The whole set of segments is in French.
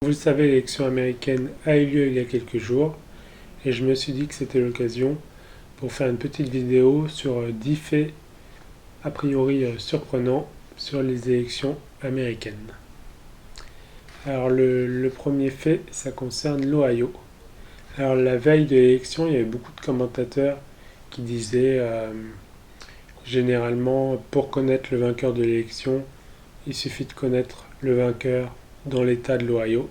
Vous le savez, l'élection américaine a eu lieu il y a quelques jours et je me suis dit que c'était l'occasion pour faire une petite vidéo sur 10 faits a priori surprenants sur les élections américaines. Alors le premier fait, ça concerne l'Ohio. Alors la veille de l'élection, il y avait beaucoup de commentateurs qui disaient généralement pour connaître le vainqueur de l'élection, il suffit de connaître le vainqueur dans l'état de l'Ohio.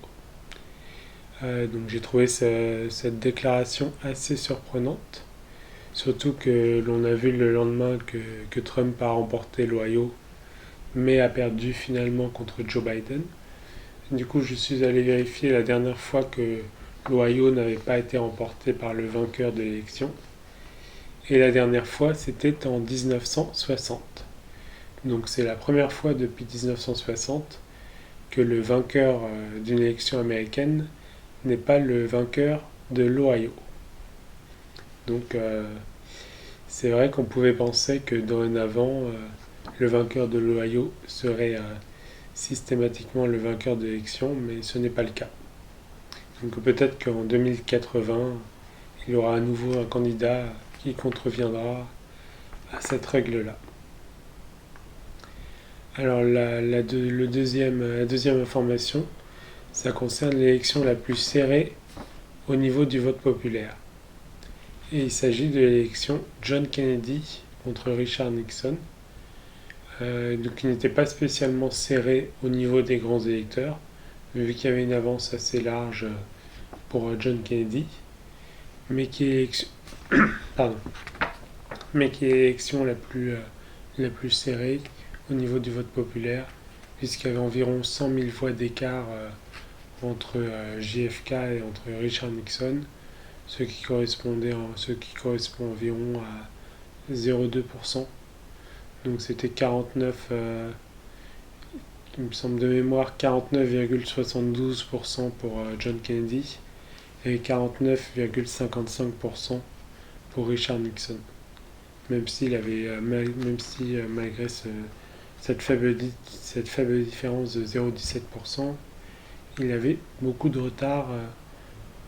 Donc j'ai trouvé cette déclaration assez surprenante, surtout que l'on a vu le lendemain que Trump a remporté l'Ohio, mais a perdu finalement contre Joe Biden. Du coup, je suis allé vérifier la dernière fois que l'Ohio n'avait pas été remporté par le vainqueur de l'élection. Et la dernière fois, c'était en 1960. Donc c'est la première fois depuis 1960 que le vainqueur d'une élection américaine n'est pas le vainqueur de l'Ohio. Donc c'est vrai qu'on pouvait penser que dorénavant, le vainqueur de l'Ohio serait systématiquement le vainqueur de l'élection, mais ce n'est pas le cas. Donc peut-être qu'en 2080, il y aura à nouveau un candidat qui contreviendra à cette règle-là. Alors la deuxième information, ça concerne l'élection la plus serrée au niveau du vote populaire. Et il s'agit de l'élection John Kennedy contre Richard Nixon. Donc il n'était pas spécialement serré au niveau des grands électeurs, vu qu'il y avait une avance assez large pour John Kennedy, mais qui est l'élection, la plus serrée au niveau du vote populaire, puisqu'il y avait environ 100 000 voix d'écart entre JFK et entre Richard Nixon, ce qui correspond environ à 0,2%. Donc c'était 49, il me semble de mémoire, 49,72% pour John Kennedy et 49,55% pour Richard Nixon. Même si malgré cette faible différence de 0,17%, il avait beaucoup de retard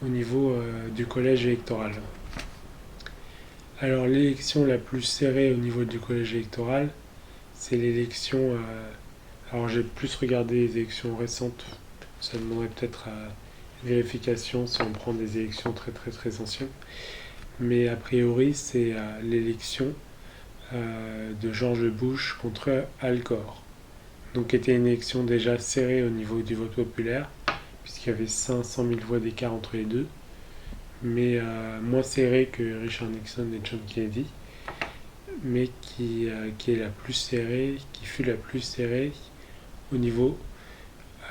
au niveau du collège électoral. Alors l'élection la plus serrée au niveau du collège électoral, c'est l'élection... alors j'ai plus regardé les élections récentes, ça demanderait peut-être vérification si on prend des élections très très très anciennes. Mais a priori c'est l'élection de George Bush contre Al Gore. Donc était une élection déjà serrée au niveau du vote populaire, puisqu'il y avait 500 000 voix d'écart entre les deux, mais moins serrée que Richard Nixon et John Kennedy, mais qui est la plus serrée, qui fut la plus serrée au niveau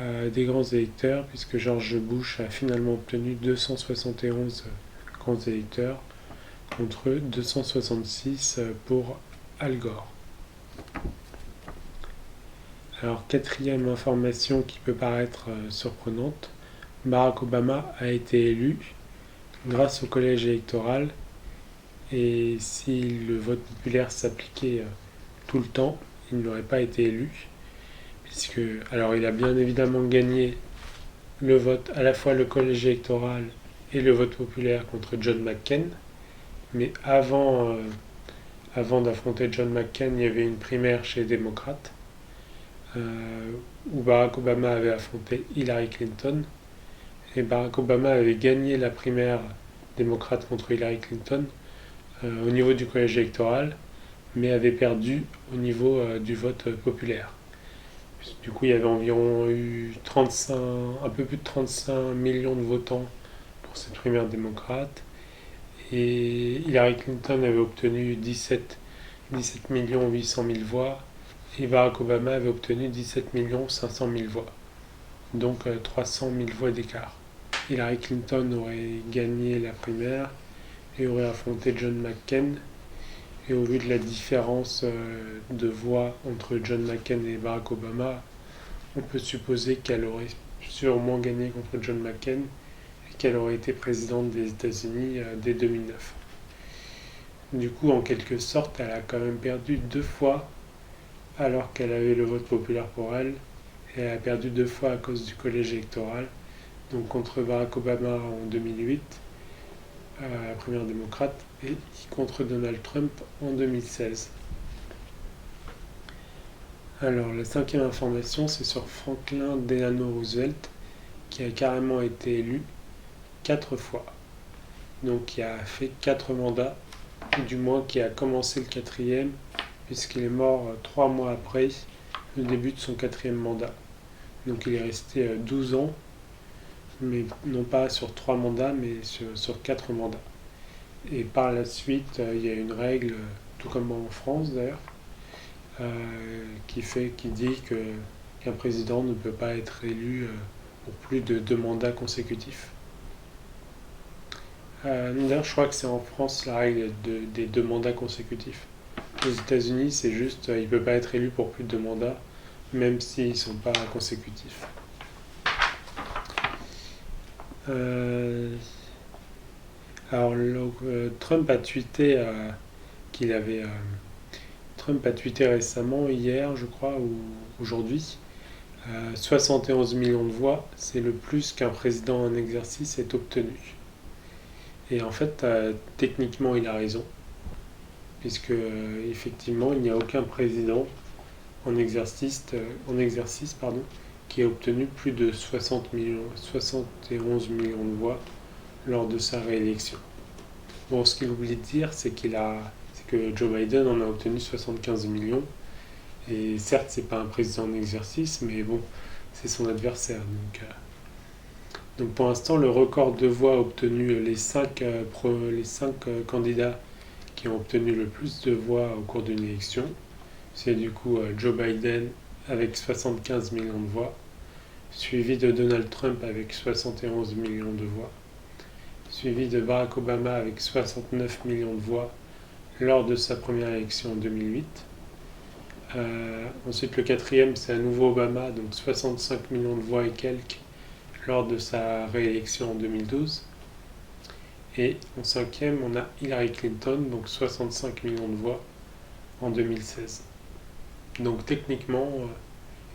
des grands électeurs, puisque George Bush a finalement obtenu 271 grands électeurs contre 266 pour Al Gore. Alors, quatrième information qui peut paraître surprenante, Barack Obama a été élu grâce au collège électoral, et si le vote populaire s'appliquait tout le temps, il n'aurait pas été élu, puisque, alors il a bien évidemment gagné le vote, à la fois le collège électoral et le vote populaire contre John McCain, mais avant d'affronter John McCain, il y avait une primaire chez les démocrates, où Barack Obama avait affronté Hillary Clinton, et Barack Obama avait gagné la primaire démocrate contre Hillary Clinton au niveau du collège électoral, mais avait perdu au niveau du vote populaire. Du coup, il y avait environ un peu plus de 35 millions de votants pour cette primaire démocrate, et Hillary Clinton avait obtenu 17 800 000 voix, et Barack Obama avait obtenu 17 500 000 voix. Donc 300 000 voix d'écart. Hillary Clinton aurait gagné la primaire et aurait affronté John McCain. Et au vu de la différence de voix entre John McCain et Barack Obama, on peut supposer qu'elle aurait sûrement gagné contre John McCain et qu'elle aurait été présidente des États-Unis dès 2009. Du coup, en quelque sorte, elle a quand même perdu 2 fois alors qu'elle avait le vote populaire pour elle, et elle a perdu 2 fois à cause du collège électoral, donc contre Barack Obama en 2008, la première démocrate, et contre Donald Trump en 2016. Alors, la cinquième information, c'est sur Franklin Delano Roosevelt, qui a carrément été élu 4 fois. Donc, qui a fait 4 mandats, ou du moins qui a commencé le quatrième, puisqu'il est mort 3 mois après le début de son quatrième mandat. Donc, il est resté 12 ans, mais non pas sur 3 mandats, mais sur 4 mandats. Et par la suite, il y a une règle, tout comme en France d'ailleurs, qui dit qu'un président ne peut pas être élu pour plus de 2 mandats consécutifs. D'ailleurs, je crois que c'est en France la règle des 2 mandats consécutifs. Aux États-Unis, c'est juste, il ne peut pas être élu pour plus de 2 mandats, même s'ils ne sont pas consécutifs. Alors, Trump a tweeté qu'il avait. Trump a tweeté récemment, hier, je crois, ou aujourd'hui, 71 millions de voix, c'est le plus qu'un président en exercice ait obtenu. Et en fait, techniquement, il a raison, puisque effectivement, il n'y a aucun président en exercice, qui ait obtenu plus de 71 millions de voix lors de sa réélection. Bon, ce qu'il oublie de dire, c'est que Joe Biden en a obtenu 75 millions. Et certes, c'est pas un président en exercice, mais bon, c'est son adversaire. Donc pour l'instant, le record de voix obtenu, les 5 candidats qui ont obtenu le plus de voix au cours d'une élection, c'est du coup Joe Biden avec 75 millions de voix, suivi de Donald Trump avec 71 millions de voix, suivi de Barack Obama avec 69 millions de voix lors de sa première élection en 2008. Ensuite, le quatrième, c'est à nouveau Obama, donc 65 millions de voix et quelques lors de sa réélection en 2012. Et en cinquième, on a Hillary Clinton, donc 65 millions de voix en 2016. Donc techniquement,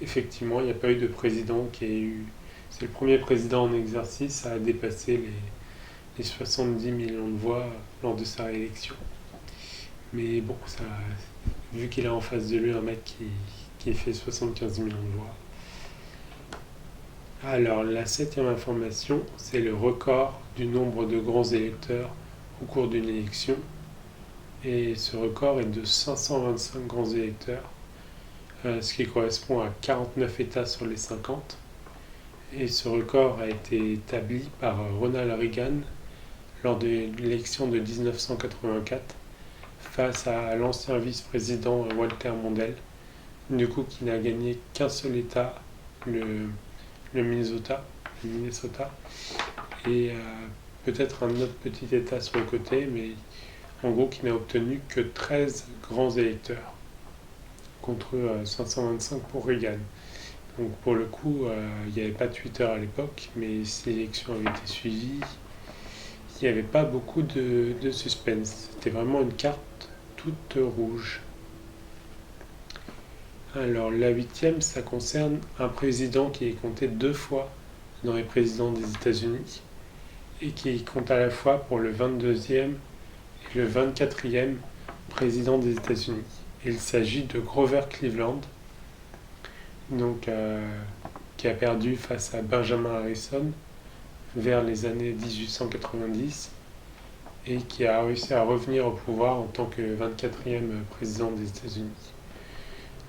effectivement, il n'y a pas eu de président qui ait eu... C'est le premier président en exercice à dépasser les 70 millions de voix lors de sa réélection. Mais bon, vu qu'il a en face de lui un mec qui fait 75 millions de voix. Alors, la septième information, c'est le record du nombre de grands électeurs au cours d'une élection. Et ce record est de 525 grands électeurs, ce qui correspond à 49 États sur les 50. Et ce record a été établi par Ronald Reagan lors de l'élection de 1984 face à l'ancien vice-président Walter Mondale, du coup qui n'a gagné qu'un seul État, le Minnesota, et peut-être un autre petit État sur le côté, mais en gros qui n'a obtenu que 13 grands électeurs contre 525 pour Reagan. Donc pour le coup, il n'y avait pas Twitter à l'époque, mais si l'élection avait été suivie, il n'y avait pas beaucoup de suspense. C'était vraiment une carte toute rouge. Alors la huitième, ça concerne un président qui est compté 2 fois dans les présidents des États-Unis et qui compte à la fois pour le 22e et le 24e président des États-Unis. Il s'agit de Grover Cleveland, donc, qui a perdu face à Benjamin Harrison vers les années 1890 et qui a réussi à revenir au pouvoir en tant que 24e président des États-Unis.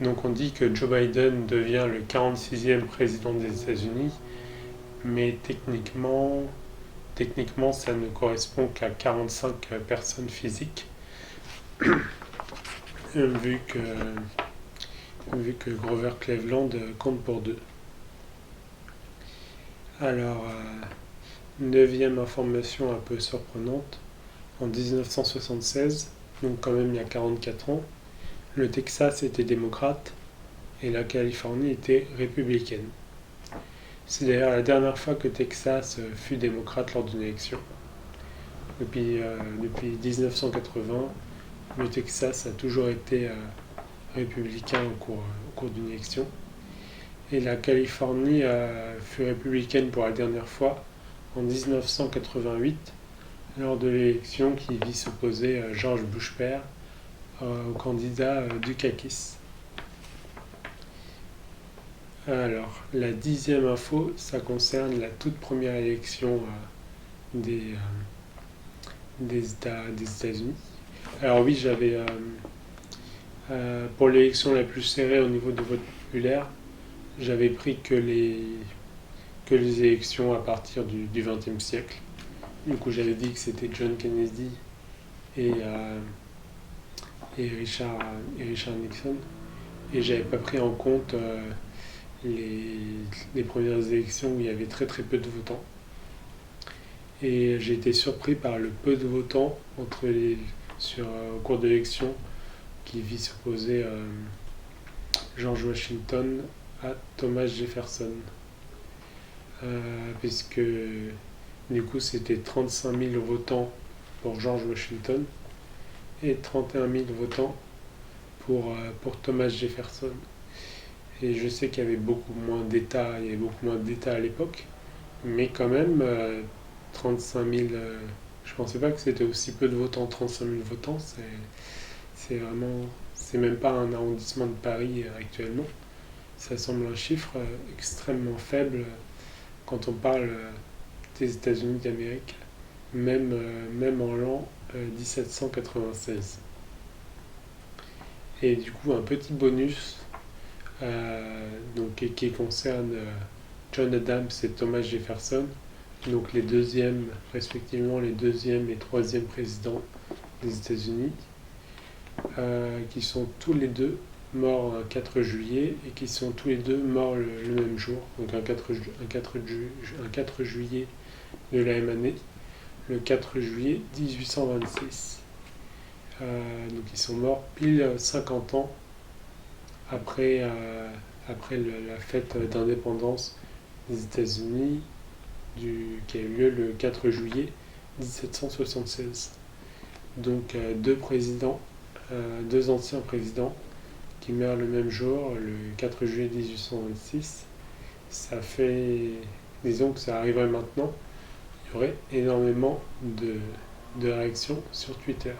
Donc on dit que Joe Biden devient le 46e président des États-Unis, mais techniquement ça ne correspond qu'à 45 personnes physiques, vu que Grover Cleveland compte pour 2. Alors, 9e information un peu surprenante, en 1976, donc quand même il y a 44 ans, le Texas était démocrate et la Californie était républicaine. C'est d'ailleurs la dernière fois que Texas fut démocrate lors d'une élection. Depuis 1980, le Texas a toujours été républicain au cours d'une élection. Et la Californie fut républicaine pour la dernière fois en 1988 lors de l'élection qui vit s'opposer George Bush père au candidat Dukakis. Alors, la 10e info, ça concerne la toute première élection des États-Unis. Alors oui, j'avais pour l'élection la plus serrée au niveau de vote populaire, j'avais pris que les élections à partir du XXe siècle. Du coup, j'avais dit que c'était John Kennedy et, euh, et Richard Nixon. Et j'avais pas pris en compte les premières élections où il y avait très très peu de votants. Et j'ai été surpris par le peu de votants au cours de l'élection qui vit s'opposer George Washington à Thomas Jefferson. Puisque du coup c'était 35 000 votants pour George Washington et 31 000 votants pour Thomas Jefferson. Et je sais qu'il y avait beaucoup moins d'États, à l'époque, mais quand même 35 000. Je pensais pas que c'était aussi peu de votants, 35 000 votants, c'est même pas un arrondissement de Paris actuellement. Ça semble un chiffre extrêmement faible quand on parle des États-Unis d'Amérique, même en l'an 1796. Et du coup, un petit bonus qui concerne John Adams et Thomas Jefferson, donc respectivement les deuxième et troisième présidents des États-Unis, qui sont tous les deux morts un 4 juillet et qui sont tous les deux morts le même jour, donc un 4 juillet de la même année, le 4 juillet 1826. Donc ils sont morts pile 50 ans après la fête d'indépendance des États-Unis qui a eu lieu le 4 juillet 1776. Donc deux anciens présidents qui meurent le même jour, le 4 juillet 1826. Ça fait, disons que ça arriverait maintenant, il y aurait énormément de réactions sur Twitter.